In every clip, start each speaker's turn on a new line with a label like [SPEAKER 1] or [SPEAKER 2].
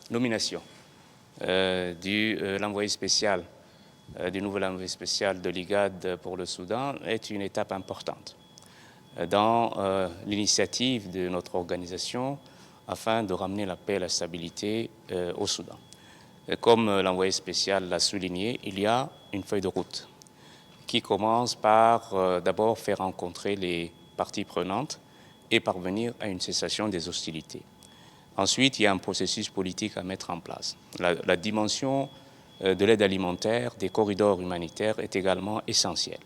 [SPEAKER 1] nomination du l'envoyé spécial, du nouvel envoyé spécial de l'IGAD pour le Soudan est une étape importante dans l'initiative de notre organisation afin de ramener la paix et la stabilité au Soudan. Comme l'envoyé spécial l'a souligné, il y a une feuille de route qui commence par d'abord faire rencontrer les parties prenantes et parvenir à une cessation des hostilités. Ensuite, il y a un processus politique à mettre en place. La dimension de l'aide alimentaire, des corridors humanitaires est également essentielle.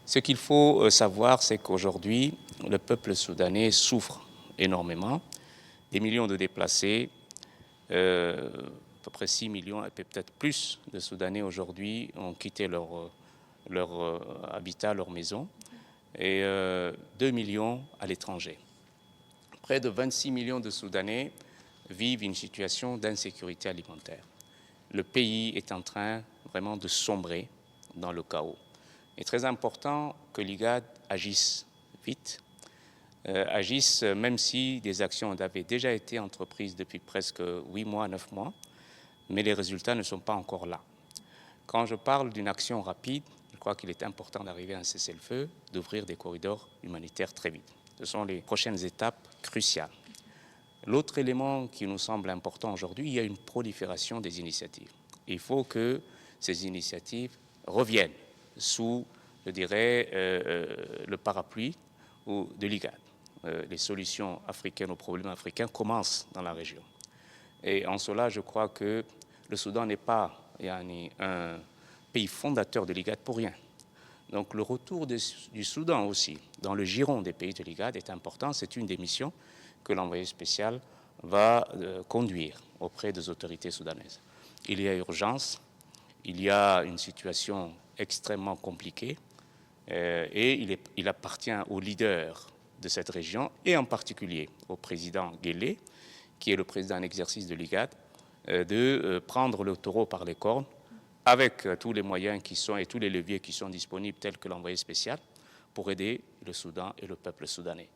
[SPEAKER 1] Ce qu'il faut savoir, c'est qu'aujourd'hui, le peuple soudanais souffre énormément. Des millions de déplacés, à peu près 6 millions et peut-être plus de Soudanais aujourd'hui ont quitté leur habitat, leur maison, et 2 millions à l'étranger. Près de 26 millions de Soudanais vivent une situation d'insécurité alimentaire. Le pays est en train vraiment de sombrer dans le chaos. Il est très important que l'IGAD agisse vite, agisse même si des actions avaient déjà été entreprises depuis presque 8 mois, 9 mois, mais les résultats ne sont pas encore là. Quand je parle d'une action rapide, je crois qu'il est important d'arriver à un cessez-le-feu, d'ouvrir des corridors humanitaires très vite. Ce sont les prochaines étapes cruciales. L'autre élément qui nous semble important aujourd'hui, il y a une prolifération des initiatives. Il faut que ces initiatives reviennent sous, je dirais, le parapluie de l'IGAD. Les solutions africaines aux problèmes africains commencent dans la région. Et en cela, je crois que le Soudan n'est pas un pays fondateur de l'IGAD pour rien. Donc le retour du Soudan aussi dans le giron des pays de l'IGAD est important. C'est une des missions que l'envoyé spécial va conduire auprès des autorités soudanaises. Il y a urgence, il y a une situation extrêmement compliquée et il appartient aux leaders de cette région et en particulier au président Guelleh, qui est le président en exercice de l'IGAD, de prendre le taureau par les cornes avec tous les moyens qui sont et tous les leviers qui sont disponibles tels que l'envoyé spécial pour aider le Soudan et le peuple soudanais.